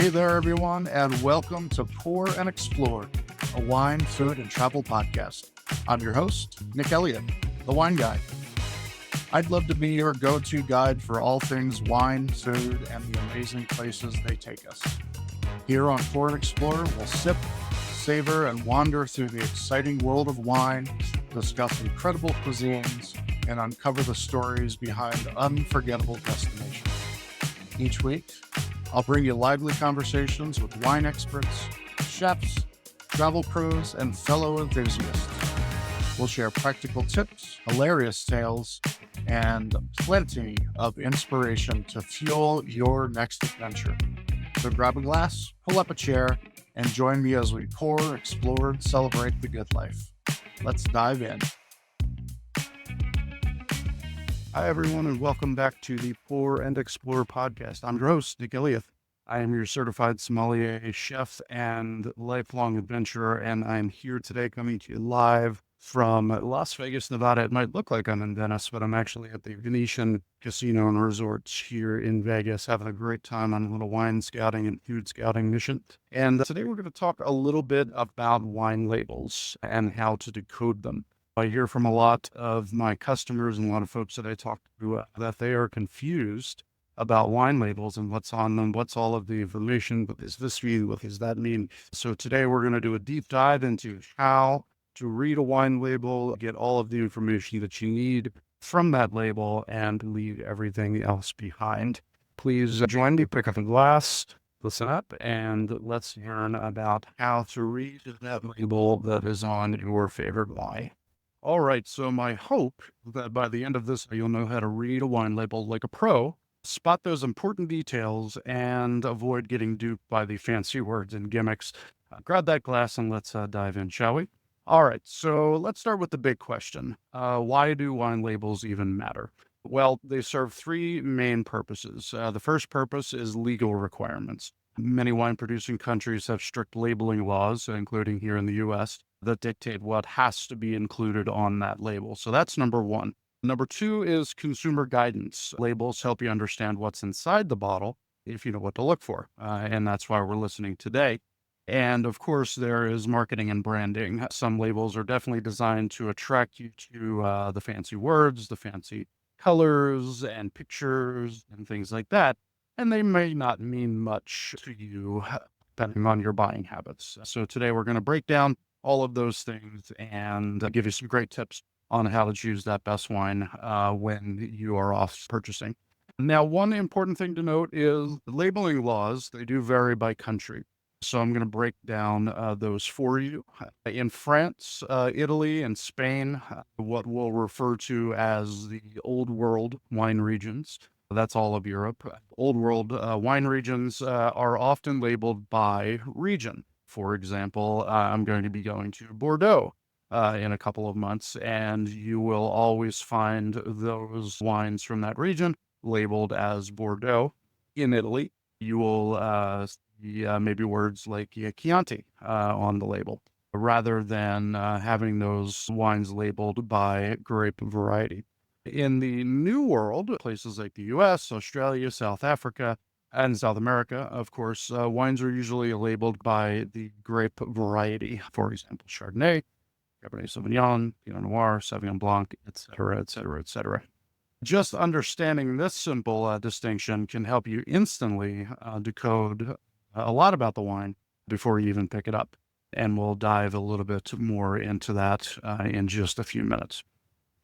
Hey there, everyone, and welcome to Pour and Explore, a wine, food, and travel podcast. I'm your host, Nick Elliott, the wine guy. I'd love to be your go-to guide for all things wine, food, and the amazing places they take us. Here on Pour and Explore, we'll sip, savor, and wander through the exciting world of wine, discuss incredible cuisines, and uncover the stories behind unforgettable destinations. Each week, I'll bring you lively conversations with wine experts, chefs, travel pros, and fellow enthusiasts. We'll share practical tips, hilarious tales, and plenty of inspiration to fuel your next adventure. So grab a glass, pull up a chair, and join me as we pour, explore, and celebrate the good life. Let's dive in. Hi, everyone, and welcome back to the Pour and Explore podcast. I'm your host, Nick Elliott. I am your certified sommelier, chef, and lifelong adventurer, and I'm here today coming to you live from Las Vegas, Nevada. It might look like I'm in Venice, but I'm actually at the Venetian Casino and Resort here in Vegas, having a great time on a little wine scouting and food scouting mission. And today we're going to talk a little bit about wine labels and how to decode them. I hear from a lot of my customers and a lot of folks that I talk to that they are confused about wine labels and what's on them, what's all of the information, what does this mean, what does that mean? So today we're going to do a deep dive into how to read a wine label, get all of the information that you need from that label, and leave everything else behind. Please join me, pick up a glass, listen up, and let's learn about how to read that label that is on your favorite wine. All right, so my hope that by the end of this, you'll know how to read a wine label like a pro, spot those important details, and avoid getting duped by the fancy words and gimmicks. Grab that glass and let's dive in, shall we? All right, so let's start with the big question. Why do wine labels even matter? Well, they serve three main purposes. The first purpose is legal requirements. Many wine-producing countries have strict labeling laws, including here in the U.S., that dictate what has to be included on that label. So that's number one. Number two is consumer guidance. Labels help you understand what's inside the bottle if you know what to look for. And that's why we're listening today. And of course, there is marketing and branding. Some labels are definitely designed to attract you to the fancy words, the fancy colors and pictures and things like that. And they may not mean much to you depending on your buying habits. So today we're going to break down all of those things and give you some great tips on how to choose that best wine when you are off purchasing. Now, one important thing to note is the labeling laws, they do vary by country. So I'm going to break down those for you. In France, Italy, and Spain, what we'll refer to as the Old World wine regions, that's all of Europe. Old World wine regions are often labeled by region. For example, I'm going to be going to Bordeaux in a couple of months, and you will always find those wines from that region labeled as Bordeaux. In Italy, you will see maybe words like Chianti on the label, rather than having those wines labeled by grape variety. In the New World, places like the US, Australia, South Africa, and South America, of course, wines are usually labeled by the grape variety. For example, Chardonnay, Cabernet Sauvignon, Pinot Noir, Sauvignon Blanc, etc., etc., etc. Just understanding this simple distinction can help you instantly decode a lot about the wine before you even pick it up. And we'll dive a little bit more into that in just a few minutes.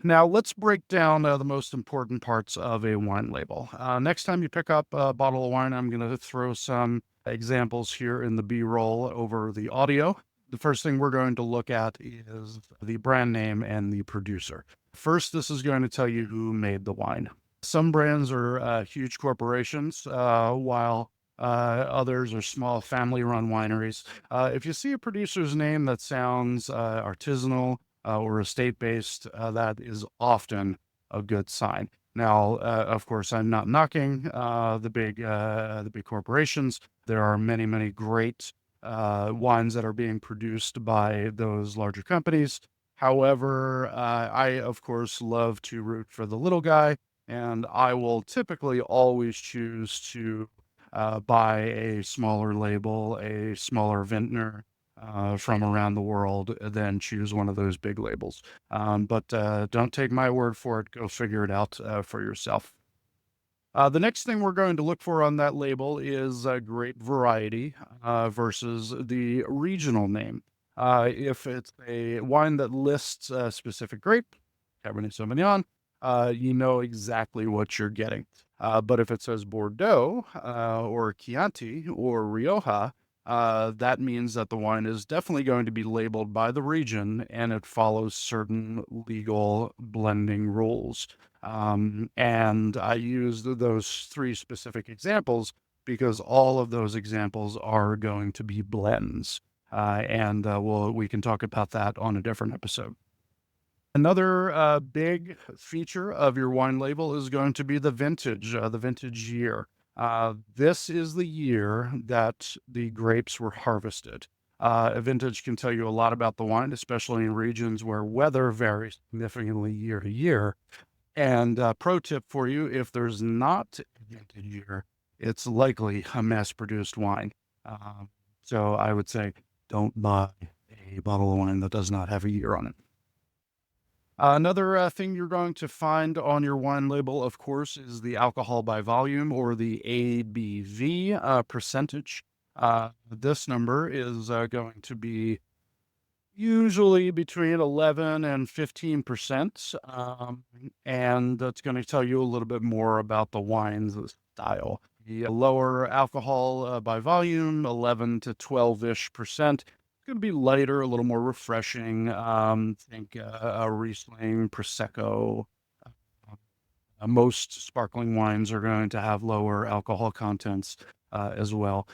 Now, let's break down the most important parts of a wine label. Next time you pick up a bottle of wine, I'm going to throw some examples here in the B-roll over the audio. The first thing we're going to look at is the brand name and the producer. First, this is going to tell you who made the wine. Some brands are huge corporations, while others are small family-run wineries. If you see a producer's name that sounds artisanal, or estate-based, that is often a good sign. Now, of course, I'm not knocking the big corporations. There are many, many great wines that are being produced by those larger companies. However, I, of course, love to root for the little guy, and I will typically always choose to buy a smaller label, a smaller vintner from around the world, then choose one of those big labels. But don't take my word for it. Go figure it out for yourself. The next thing we're going to look for on that label is grape variety versus the regional name. If it's a wine that lists a specific grape, Cabernet Sauvignon, you know exactly what you're getting. But if it says Bordeaux or Chianti or Rioja, that means that the wine is definitely going to be labeled by the region and it follows certain legal blending rules. And I used those three specific examples because all of those examples are going to be blends. And we can talk about that on a different episode. Another big feature of your wine label is going to be the vintage year. This is the year that the grapes were harvested. A vintage can tell you a lot about the wine, especially in regions where weather varies significantly year to year. And pro tip for you, if there's not a vintage year, it's likely a mass-produced wine. So I would say don't buy a bottle of wine that does not have a year on it. Another thing you're going to find on your wine label, of course, is the alcohol by volume or the ABV percentage. This number is going to be usually between 11 and 15%. And that's going to tell you a little bit more about the wine's style. The lower alcohol by volume, 11 to 12-ish percent. It's going to be lighter, a little more refreshing. Think a Riesling, Prosecco. Most sparkling wines are going to have lower alcohol contents as well.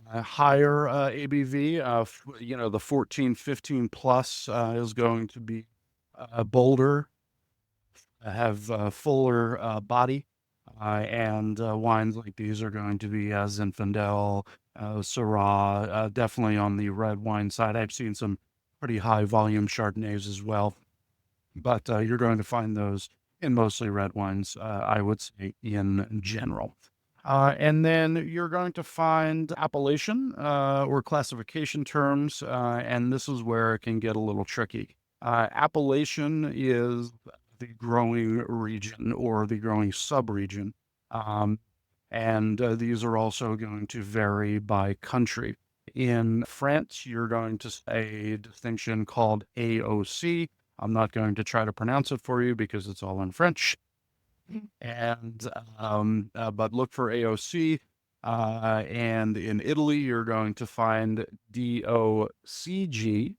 Higher ABV, the 14, 15 plus is going to be bolder, have fuller body. And wines like these are going to be Zinfandel, Syrah, definitely on the red wine side. I've seen some pretty high volume Chardonnays as well, but you're going to find those in mostly red wines, I would say, in general. And then you're going to find appellation or classification terms, and this is where it can get a little tricky. Appellation is the growing region or the growing subregion, and these are also going to vary by country. In France, you're going to say a distinction called AOC. I'm not going to try to pronounce it for you because it's all in French. And but look for AOC. And in Italy, you're going to find DOCG.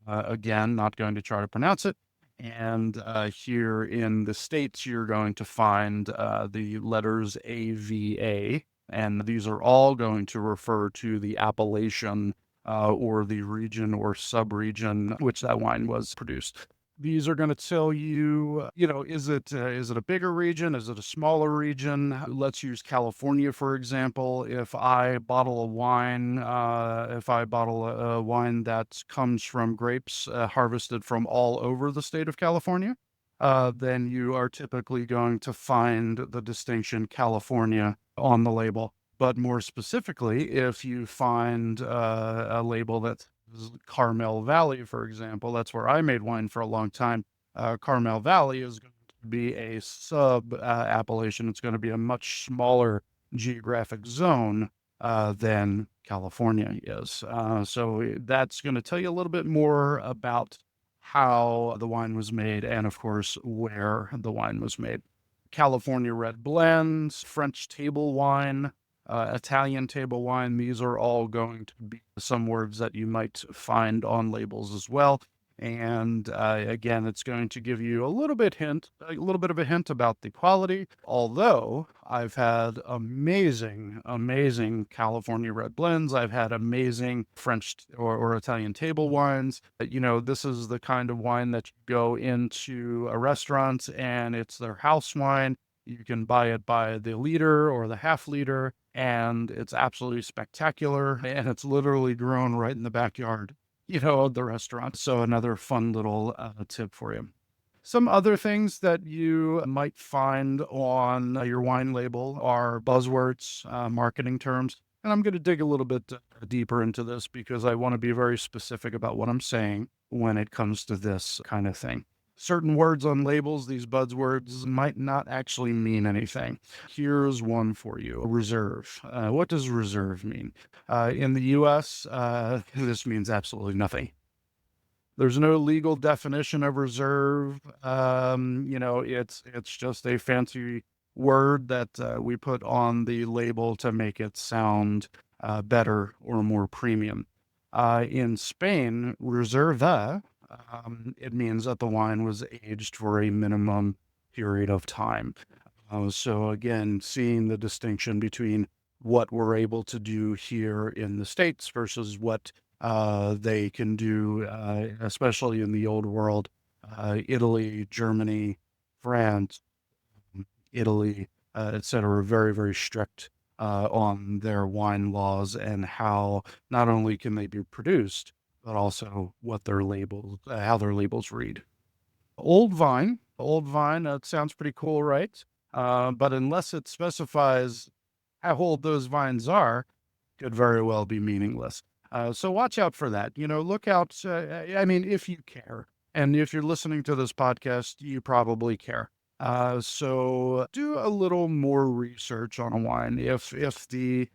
Again, not going to try to pronounce it. And here in the States, you're going to find the letters AVA. And these are all going to refer to the appellation or the region or subregion which that wine was produced. These are going to tell you, is it a bigger region? Is it a smaller region? Let's use California, for example. If I bottle a wine that comes from grapes harvested from all over the state of California, then you are typically going to find the distinction California on the label. But more specifically, if you find a label that's Carmel Valley, for example, that's where I made wine for a long time. Carmel Valley is going to be a sub appellation. It's going to be a much smaller geographic zone than California is. So that's going to tell you a little bit more about how the wine was made and, of course, where the wine was made. California red blends, French table wine, Italian table wine. These are all going to be some words that you might find on labels as well. And again, it's going to give you a little bit of a hint about the quality. Although I've had amazing California red blends, I've had amazing French or Italian table wines. This is the kind of wine that you go into a restaurant and it's their house wine. You can buy it by the liter or the half liter, and it's absolutely spectacular. And it's literally grown right in the backyard, of the restaurant. So another fun little tip for you. Some other things that you might find on your wine label are buzzwords, marketing terms. And I'm going to dig a little bit deeper into this because I want to be very specific about what I'm saying when it comes to this kind of thing. Certain words on labels, these buzzwords, might not actually mean anything. Here's one for you: reserve. What does reserve mean? In the US, this means absolutely nothing. There's no legal definition of reserve. It's just a fancy word that we put on the label to make it sound better or more premium. In Spain, reserva, it means that the wine was aged for a minimum period of time. So again, seeing the distinction between what we're able to do here in the States versus what they can do, especially in the old world, Italy, Germany, France, Italy, etc., very, very strict on their wine laws and how not only can they be produced, but also what their labels, how their labels read. Old vine, that sounds pretty cool, right? But unless it specifies how old those vines are, could very well be meaningless. So watch out for that. Look out. I mean, if you care, and if you're listening to this podcast, you probably care. So do a little more research on a wine. If the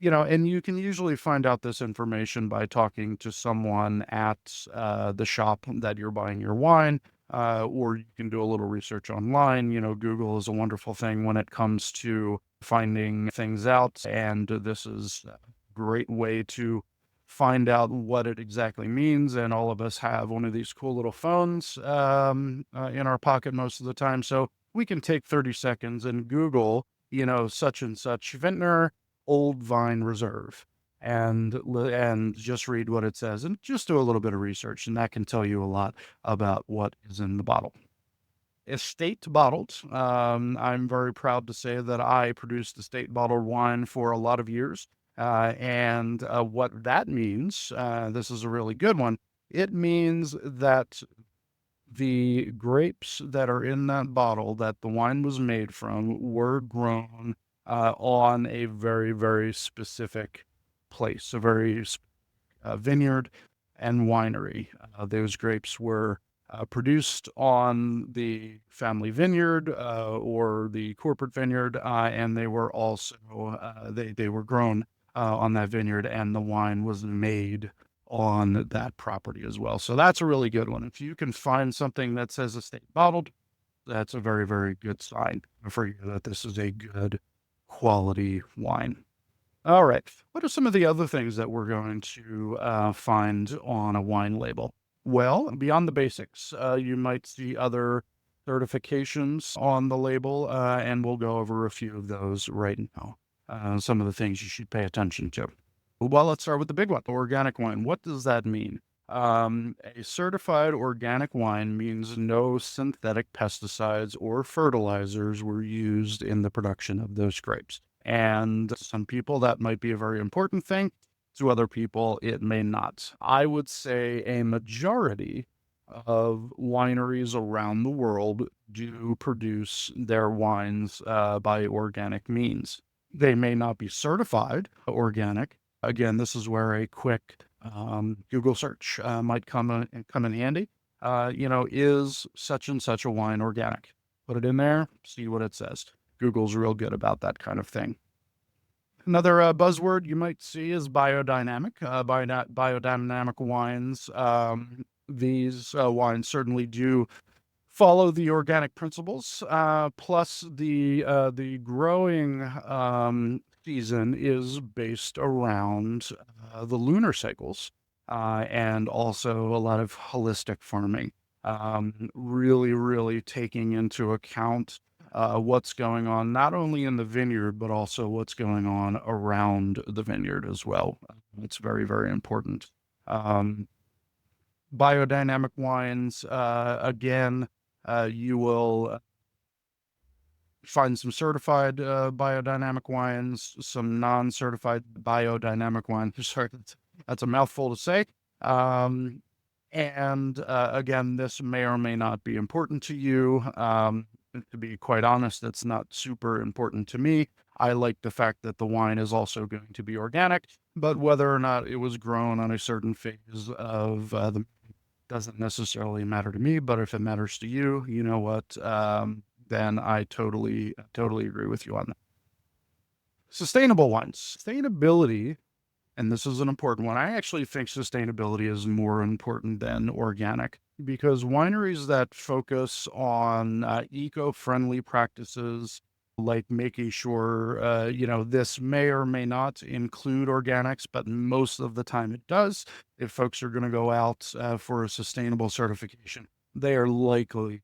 and you can usually find out this information by talking to someone at the shop that you're buying your wine, or you can do a little research online. Google is a wonderful thing when it comes to finding things out, and this is a great way to find out what it exactly means. And all of us have one of these cool little phones in our pocket most of the time, so we can take 30 seconds and Google, such and such vintner, old vine reserve, and just read what it says and just do a little bit of research, and that can tell you a lot about what is in the bottle. Estate bottled. I'm very proud to say that I produced estate bottled wine for a lot of years. And what that means, this is a really good one. It means that the grapes that are in that bottle that the wine was made from were grown on a very, very specific place, a very vineyard and winery. Those grapes were produced on the family vineyard or the corporate vineyard, and they were also they were grown on that vineyard, and the wine was made on that property as well. So that's a really good one. If you can find something that says estate bottled, that's a very, very good sign for you that this is a good quality wine. All right. What are some of the other things that we're going to find on a wine label? Well, beyond the basics, you might see other certifications on the label, and we'll go over a few of those right now. Some of the things you should pay attention to. Well, let's start with the big one, organic wine. What does that mean? A certified organic wine means no synthetic pesticides or fertilizers were used in the production of those grapes. And some people, that might be a very important thing. To other people, it may not. I would say a majority of wineries around the world do produce their wines by organic means. They may not be certified organic. Again, this is where a quick Google search might come in handy. Is such and such a wine organic? Put it in there, see what it says. Google's real good about that kind of thing. Another buzzword you might see is biodynamic. Biodynamic wines. These wines certainly do follow the organic principles. Plus, the growing season is based around the lunar cycles, and also a lot of holistic farming. Really, really taking into account what's going on, not only in the vineyard, but also what's going on around the vineyard as well. It's very, very important. Biodynamic wines, again, you will find some certified biodynamic wines, some non-certified biodynamic wines. Sorry, that's a mouthful to say. And again, this may or may not be important to you. To be quite honest, it's not super important to me. I like the fact that the wine is also going to be organic, but whether or not it was grown on a certain phase of the doesn't necessarily matter to me. But if it matters to you, you know what? Then I totally agree with you on that. Sustainable wines. Sustainability, and this is an important one. I actually think sustainability is more important than organic because wineries that focus on eco-friendly practices, like making sure, this may or may not include organics, but most of the time it does. If folks are going to go out for a sustainable certification, they are likely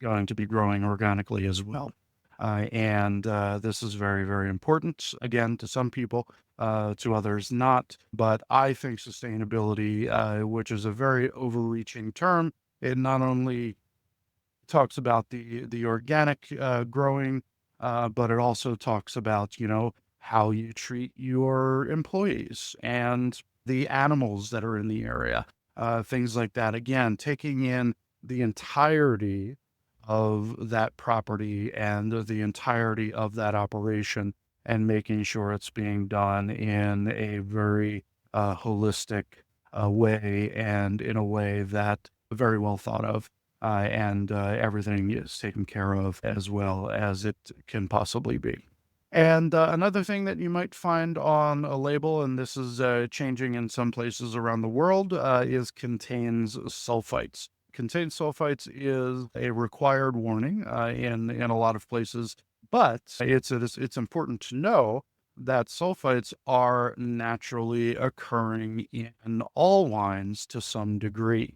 going to be growing organically as well. And this is very, very important, again, to some people, to others not. But I think sustainability, which is a very overreaching term, it not only talks about the organic growing, but it also talks about, how you treat your employees and the animals that are in the area, things like that. Again, taking in the entirety of that property and the entirety of that operation and making sure it's being done in a very holistic way and in a way that very well thought of and everything is taken care of as well as it can possibly be. And another thing that you might find on a label, and this is changing in some places around the world, is contains sulfites. Contains sulfites is a required warning in a lot of places, but it's important to know that sulfites are naturally occurring in all wines to some degree.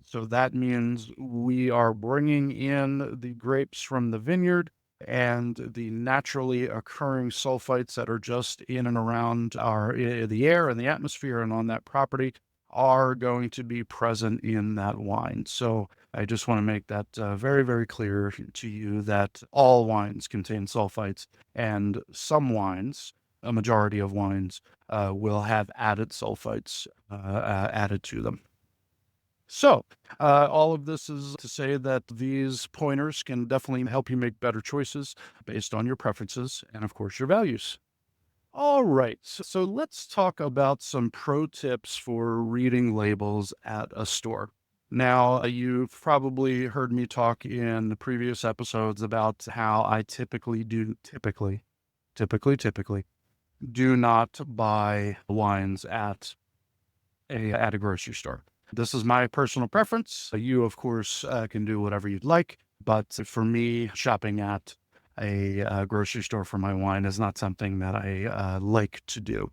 So that means we are bringing in the grapes from the vineyard and the naturally occurring sulfites that are just in and around the air and the atmosphere and on that property are going to be present in that wine. So I just want to make that very, very clear to you that all wines contain sulfites, and some wines, a majority of wines, will have added sulfites added to them. So, all of this is to say that these pointers can definitely help you make better choices based on your preferences and, of course, your values. All right, so let's talk about some pro tips for reading labels at a store. Now, you've probably heard me talk in the previous episodes about how I typically do not buy wines at a grocery store. This is my personal preference. You, of course, can do whatever you'd like. But for me, shopping at a grocery store for my wine is not something that I like to do.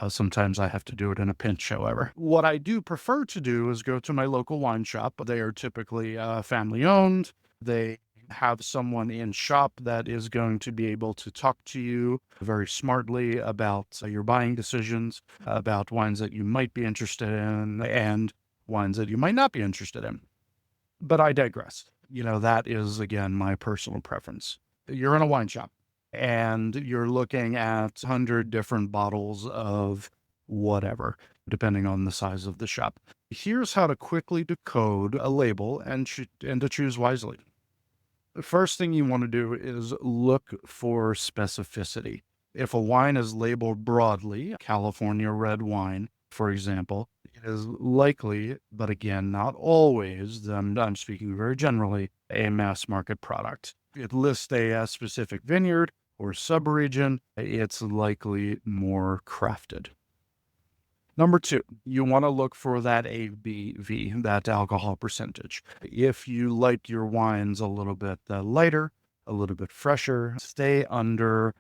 Sometimes I have to do it in a pinch, however. What I do prefer to do is go to my local wine shop. They are typically family owned. They have someone in shop that is going to be able to talk to you very smartly about your buying decisions, about wines that you might be interested in, and wines that you might not be interested in. But I digress. That is, again, my personal preference. You're in a wine shop and you're looking at 100 different bottles of whatever, depending on the size of the shop. Here's how to quickly decode a label and to choose wisely. The first thing you want to do is look for specificity. If a wine is labeled broadly, California red wine, for example, it is likely, but again, not always, I'm speaking very generally, a mass market product. If it lists a specific vineyard or subregion, it's likely more crafted. Number two, you want to look for that ABV, that alcohol percentage. If you like your wines a little bit lighter, a little bit fresher, stay under.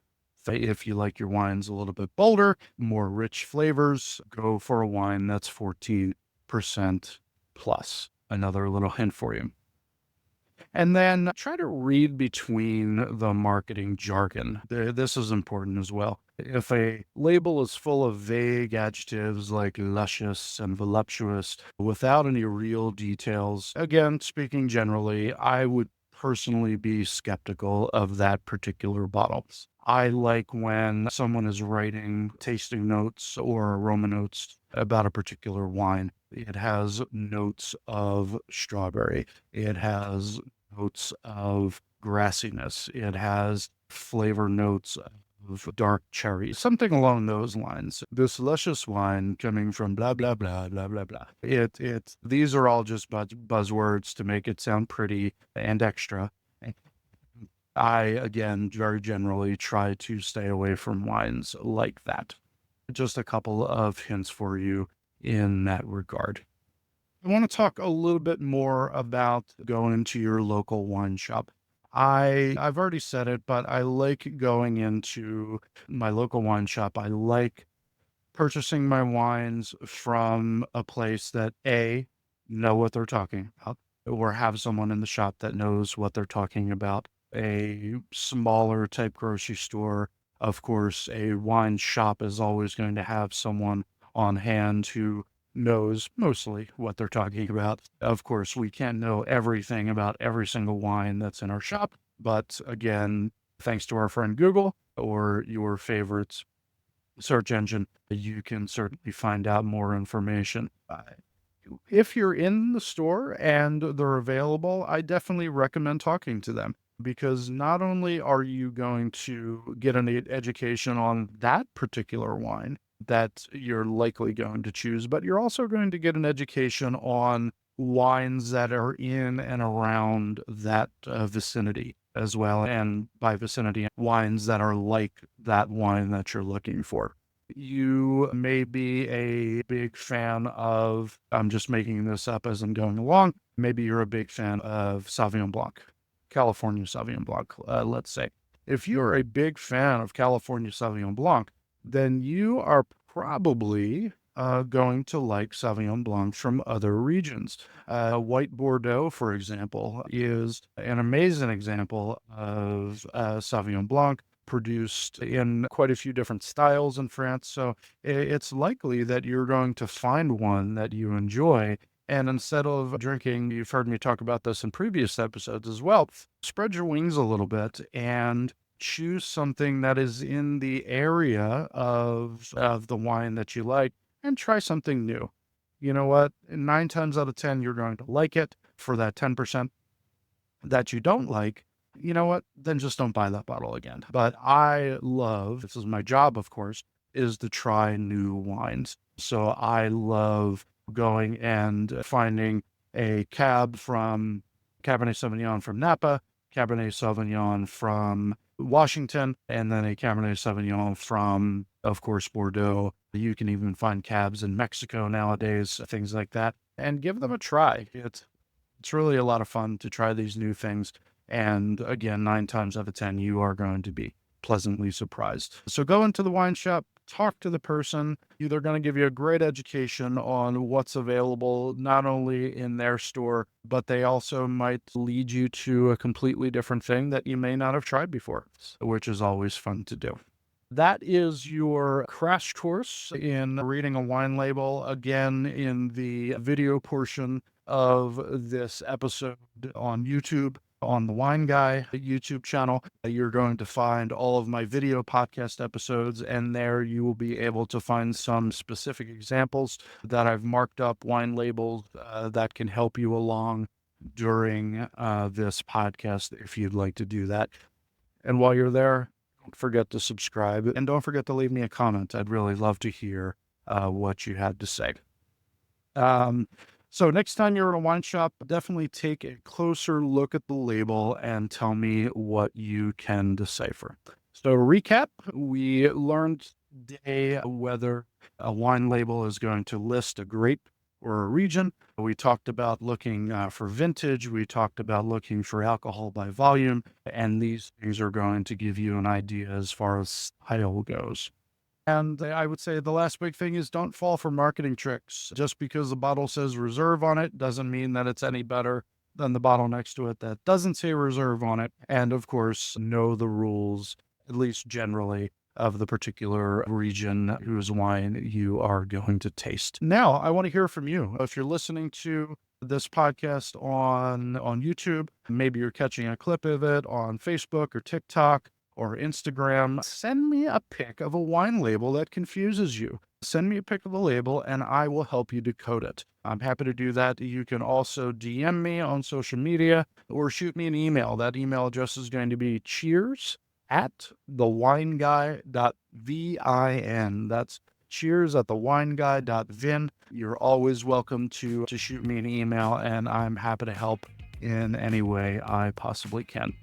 If you like your wines a little bit bolder, more rich flavors, go for a wine that's 14% plus. Another little hint for you. And then try to read between the marketing jargon. This is important as well. If a label is full of vague adjectives like luscious and voluptuous without any real details, again, speaking generally, I would personally be skeptical of that particular bottle. I like when someone is writing tasting notes or aroma notes about a particular wine It has notes of strawberry. It has notes of grassiness. It has flavor notes of dark cherry, something along those lines. This luscious wine coming from blah, blah, blah, blah, blah, blah. These are all just buzzwords to make it sound pretty and extra. I, again, very generally try to stay away from wines like that. Just a couple of hints for you in that regard. I want to talk a little bit more about going to your local wine shop. I've already said it, but I like going into my local wine shop. I like purchasing my wines from a place that know what they're talking about, or have someone in the shop that knows what they're talking about. A smaller type grocery store, of course, a wine shop is always going to have someone on hand who knows mostly what they're talking about. Of course, we can't know everything about every single wine that's in our shop, but again, thanks to our friend Google or your favorite search engine, you can certainly find out more information. If you're in the store and they're available, I definitely recommend talking to them, because not only are you going to get an education on that particular wine that you're likely going to choose, but you're also going to get an education on wines that are in and around that vicinity as well. And by vicinity, wines that are like that wine that you're looking for. You may be a big fan of, I'm just making this up as I'm going along, maybe you're a big fan of Sauvignon Blanc, California Sauvignon Blanc, let's say. If you're a big fan of California Sauvignon Blanc, then you are probably going to like Sauvignon Blanc from other regions. White Bordeaux, for example, is an amazing example of Sauvignon Blanc produced in quite a few different styles in France. So it's likely that you're going to find one that you enjoy. And instead of drinking, you've heard me talk about this in previous episodes as well, spread your wings a little bit and choose something that is in the area of the wine that you like and try something new. You know what? 9 times out of 10, you're going to like it. For that 10% that you don't like, you know what? Then just don't buy that bottle again. But I love, this is my job, of course, is to try new wines. So I love going and finding a Cabernet Sauvignon from Napa, Cabernet Sauvignon from Washington, and then a Cabernet Sauvignon from, of course, Bordeaux. You can even find cabs in Mexico nowadays, things like that, and give them a try. It's really a lot of fun to try these new things. And again, 9 times out of 10, you are going to be pleasantly surprised. So go into the wine shop, talk to the person. They're going to give you a great education on what's available, not only in their store, but they also might lead you to a completely different thing that you may not have tried before, which is always fun to do. That is your crash course in reading a wine label. Again, in the video portion of this episode on YouTube, on the Wine Guy YouTube channel, you're going to find all of my video podcast episodes, and there you will be able to find some specific examples that I've marked up, wine labels that can help you along during this podcast if you'd like to do that. And while you're there, don't forget to subscribe, and don't forget to leave me a comment. I'd really love to hear what you had to say. So next time you're in a wine shop, definitely take a closer look at the label and tell me what you can decipher. So to recap, we learned today whether a wine label is going to list a grape or a region. We talked about looking for vintage. We talked about looking for alcohol by volume, and these things are going to give you an idea as far as style goes. And I would say the last big thing is don't fall for marketing tricks. Just because the bottle says reserve on it doesn't mean that it's any better than the bottle next to it that doesn't say reserve on it. And of course, know the rules, at least generally, of the particular region whose wine you are going to taste. Now, I want to hear from you. If you're listening to this podcast on YouTube, maybe you're catching a clip of it on Facebook or TikTok or Instagram, send me a pic of a wine label that confuses you. send me a pic of the label and I will help you decode it. I'm happy to do that. You can also DM me on social media or shoot me an email. That email address is going to be cheers@thewineguy.vin. That's cheers@thewineguy.vin. You're always welcome to shoot me an email, and I'm happy to help in any way I possibly can.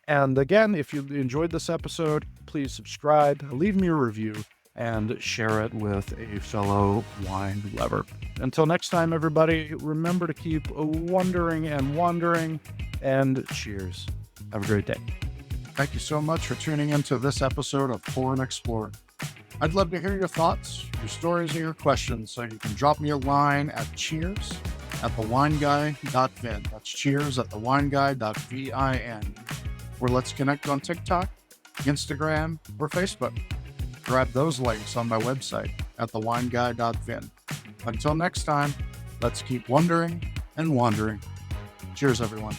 And again, if you enjoyed this episode, please subscribe, leave me a review, and share it with a fellow wine lover. Until next time, everybody, remember to keep wondering and wandering, and cheers. Have a great day. Thank you so much for tuning into this episode of Pour and Explore. I'd love to hear your thoughts, your stories, and your questions, so you can drop me a line at cheers@thewineguy.vin. That's cheers@thewineguy.vin. Or let's connect on TikTok, Instagram, or Facebook. Grab those links on my website at thewineguy.vin. Until next time, let's keep wondering and wandering. Cheers, everyone.